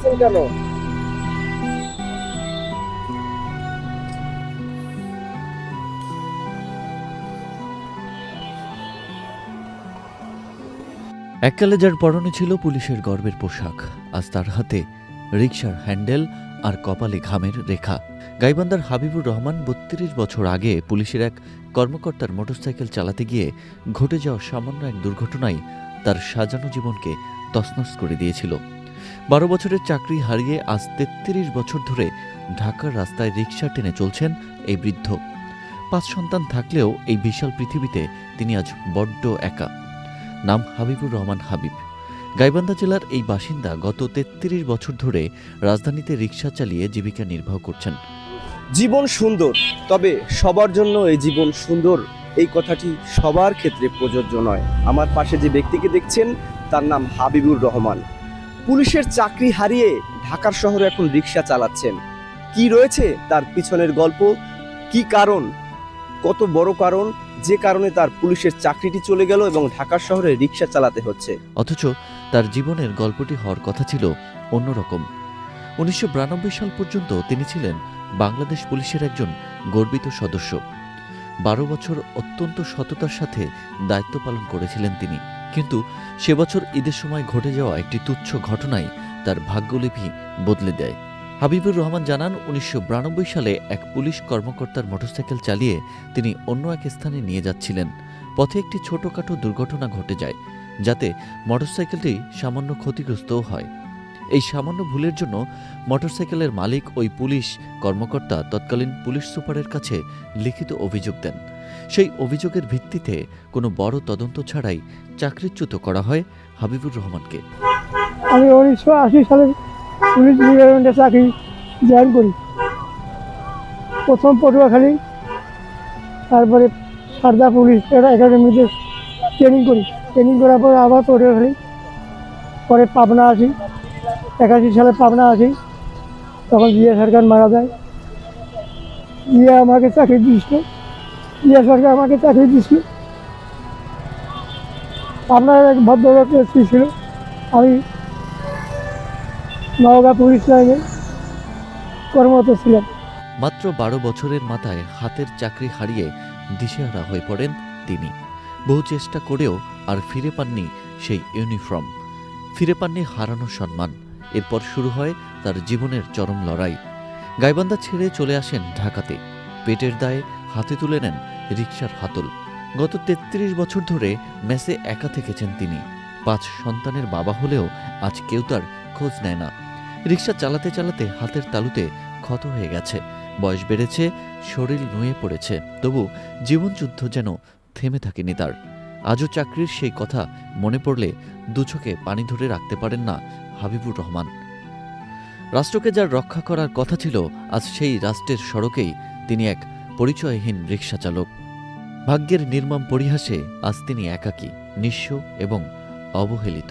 করছেন কেন? এককালে যার পরনে ছিল পুলিশের গর্বের পোশাক, আজ তার হাতে রিকশার হ্যান্ডেল আর কপালে ঘামের রেখা। গাইবান্ধার হাবিবুর রহমান ৩২ বছর আগে পুলিশের এক কর্মকর্তার মোটরসাইকেল চালাতে গিয়ে ঘটে যাওয়া সামান্য এক দুর্ঘটনায় তার সাজানো জীবনকে তছনছ করে দিয়েছিল। ১২ বছরের চাকরি হারিয়ে আজ ৩৩ বছর ধরে ঢাকার রাস্তায় রিকশা টেনে চলছেন এই বৃদ্ধ। ৫ সন্তান থাকলেও এই বিশাল পৃথিবীতে তিনি আজ বড্ড একা। নাম হাবিবুর রহমান হাবিব। গাইবান্ধা জেলার এই বাসিন্দা গত ৩৩ বছর ধরে রাজধানীতে রিকশা চালিয়ে জীবিকা নির্বাহ করছেন। জীবন সুন্দর, তবে সবার জন্য এই জীবন সুন্দর এই কথাটি সবার ক্ষেত্রে প্রযোজ্য নয়। আমার পাশে যে ব্যক্তিকে দেখছেন তার নাম হাবিবুর রহমান। পুলিশের চাকরি হারিয়ে ঢাকার শহরে এখন রিকশা চালাচ্ছেন। কি রয়েছে তার পিছনের গল্প, কি কারণ, কত বড় কারণ যে কারণে তার পুলিশের চাকরিটি চলে গেল এবং ঢাকার শহরে রিকশা চালাতে হচ্ছে। অথচ তার জীবনের গল্পটি হওয়ার কথা ছিল অন্যরকম। ১৯৯২ সাল পর্যন্ত তিনি ছিলেন বাংলাদেশ পুলিশের একজন গর্বিত সদস্য। ১২ বছর অত্যন্ত সততার সাথে দায়িত্ব পালন করেছিলেন তিনি। কিন্তু সে বছর ঈদের সময় ঘটে যাওয়া একটি তুচ্ছ ঘটনায় তার ভাগ্যলিপি বদলে দেয়। হাবিবুর রহমান জানান, ১৯৯২ সালে এক পুলিশ কর্মকর্তার মোটরসাইকেল চালিয়ে তিনি অন্য এক স্থানে নিয়ে যাচ্ছিলেন। পথে একটি ছোটখাটো দুর্ঘটনা ঘটে যায়, যাতে মোটরসাইকেলটি সামান্য ক্ষতিগ্রস্তও হয়। এই সামান্য ভুলের জন্য মোটরসাইকেলের মালিক ওই পুলিশ কর্মকর্তা তৎকালীন পুলিশ সুপারের কাছে লিখিত অভিযোগ দেন। সেই অভিযোগের ভিত্তিতে কোনো বড় তদন্ত ছাড়াই চাকরিচ্যুত করা হয় হাবিবুর রহমানকে। আমি ১৯৮০ সালে পুলিশ ডিপার্টমেন্টে চাকরি জয়েন করি। প্রথম পটুয়াখালী, তারপরে সারদা পুলিশ একাডেমিতে ট্রেনিং করি। ট্রেনিং করার পরে আবার পটুয়াখালী, পরে পাবনা আসি। ৮১ সালে পাবনা আসি, তখন জিয়া সরকার মারা যায়। জিয়া আমাকে চাকরি দিয়েছিল, জিয়া সরকার আমাকে চাকরি দিয়েছিল। পাবনার এক ভদ্রলোক এসপি ছিল, আমি নওগাঁ পুলিশ লাইনে কর্মরত ছিলাম। মাত্র ১২ বছরের মাথায় হাতের চাকরি হারিয়ে দিশেহারা হয়ে পড়েন তিনি। বহু চেষ্টা করেও আর ফিরে পাননি সেই ইউনিফর্ম, ফিরে পাননি হারানো সম্মান। এরপর শুরু হয় তার জীবনের চরম লড়াই। গাইবান্ধা ছেড়ে চলে আসেন ঢাকাতে। পেটের দায়ে হাতে তুলে নেন রিকশার হাতল। গত ৩৩ বছর ধরে মেসে একা থেকেছেন তিনি। ৫ সন্তানের বাবা হলেও আজ কেউ তার খোঁজ নেয় না। রিকশা চালাতে চালাতে হাতের তালুতে ক্ষত হয়ে গেছে, বয়স বেড়েছে, শরীর নুয়ে পড়েছে, তবু জীবনযুদ্ধ যেন থেমে থাকেনি তার। আজও চাকরির সেই কথা মনে পড়লে দুচোখে পানি ধরে রাখতে পারেন না হাবিবুর রহমান। রাষ্ট্রকে যার রক্ষা করার কথা ছিল, আজ সেই রাষ্ট্রের সড়কেই তিনি এক পরিচয়হীন রিকশা চালক। ভাগ্যের নির্মম পরিহাসে আজ তিনি একাকী, নিঃস্ব এবং অবহেলিত।